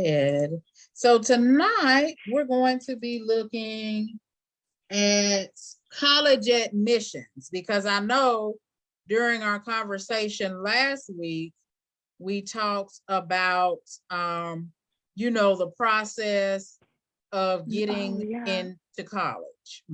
ahead. So tonight we're going to be looking at college admissions because I know during our conversation last week, we talked about, the process of getting into college.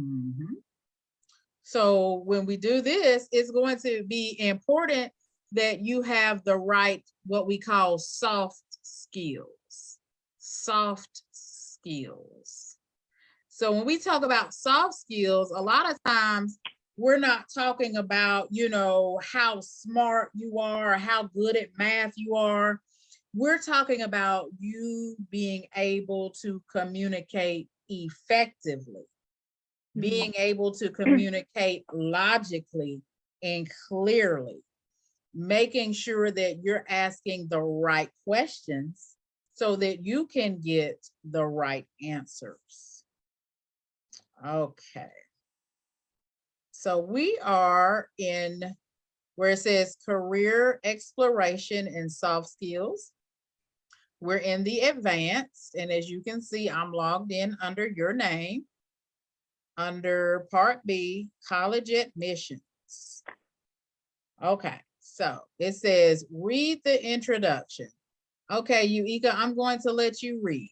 So when we do this, it's going to be important that you have the right, what we call soft skills. Soft skills. So when we talk about soft skills, a lot of times we're not talking about, how smart you are or how good at math you are. We're talking about you being able to communicate effectively, being able to communicate logically and clearly, making sure that you're asking the right questions so that you can get the right answers. Okay. So we are in where it says career exploration and soft skills. We're in the advanced, and as you can see, I'm logged in under your name, under Part B, college admissions. Okay, so it says read the introduction. Okay, Yuika, I'm going to let you read.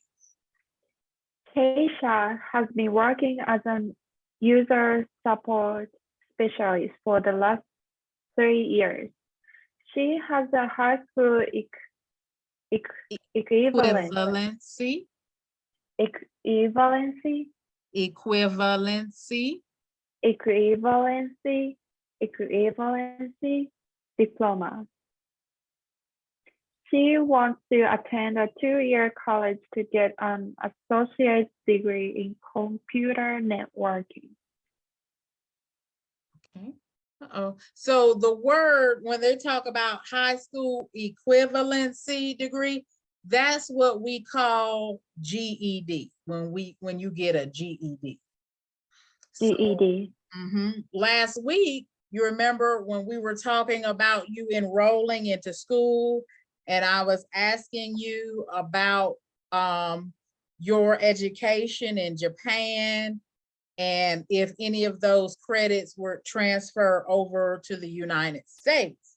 Keisha has been working as an user support specialist for the last 3 years. She has a high school equivalency. Equivalency diploma. She wants to attend a 2-year college to get an associate's degree in computer networking. Okay. So the word, when they talk about high school equivalency degree, that's what we call GED when you get a GED. GED. Last week, you remember when we were talking about you enrolling into school, and I was asking you about your education in Japan, and if any of those credits were transferred over to the United States,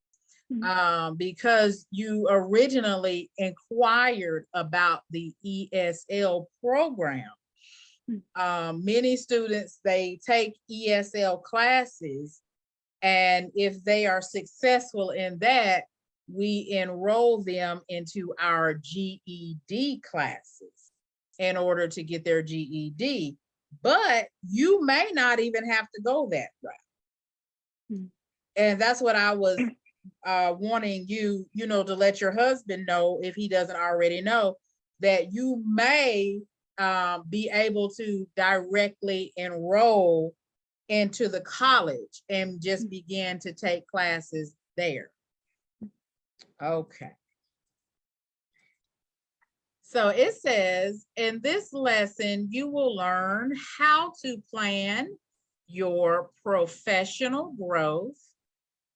because you originally inquired about the ESL program. Many students, they take ESL classes, and if they are successful in that, we enroll them into our GED classes in order to get their GED. But you may not even have to go that route. And that's what I was wanting you, to let your husband know, if he doesn't already know, that you may be able to directly enroll into the college and just begin to take classes there. Okay. So it says, in this lesson, you will learn how to plan your professional growth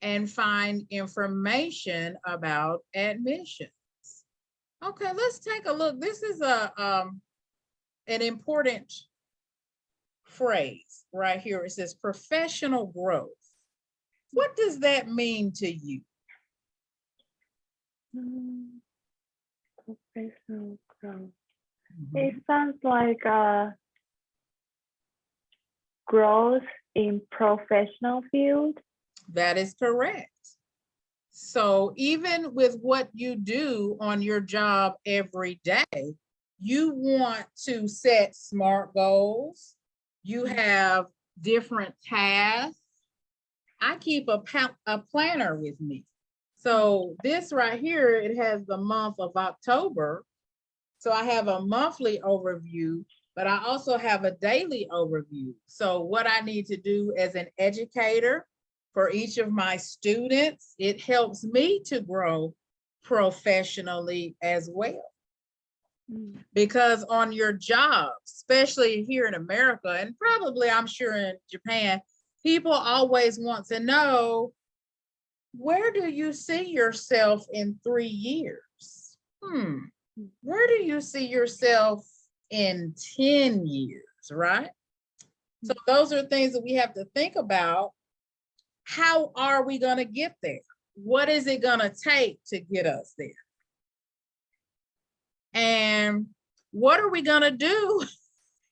and find information about admissions. Okay, let's take a look. This is an important phrase right here. It says professional growth. What does that mean to you? Professional growth. It sounds like growth in professional field. That is correct. So even with what you do on your job every day, you want to set SMART goals. You have different tasks. I keep a planner with me. So this right here, it has the month of October. So I have a monthly overview, but I also have a daily overview. So what I need to do as an educator for each of my students, it helps me to grow professionally as well. Because on your job, especially here in America, and probably I'm sure in Japan, people always want to know, where do you see yourself in 3 years? Where do you see yourself in 10 years, right? So those are things that we have to think about. How are we going to get there? What is it going to take to get us there? And what are we going to do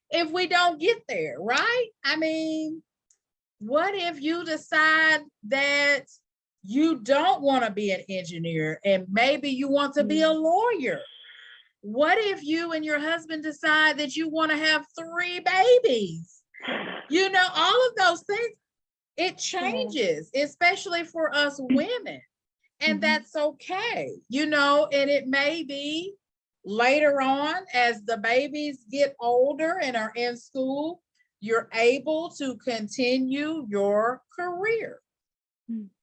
if we don't get there, right? I mean, what if you decide that you don't want to be an engineer and maybe you want to be a lawyer? What if you and your husband decide that you want to have 3 babies? You know, all of those things, it changes, especially for us women. And that's okay, you know, and it may be later on as the babies get older and are in school, you're able to continue your career.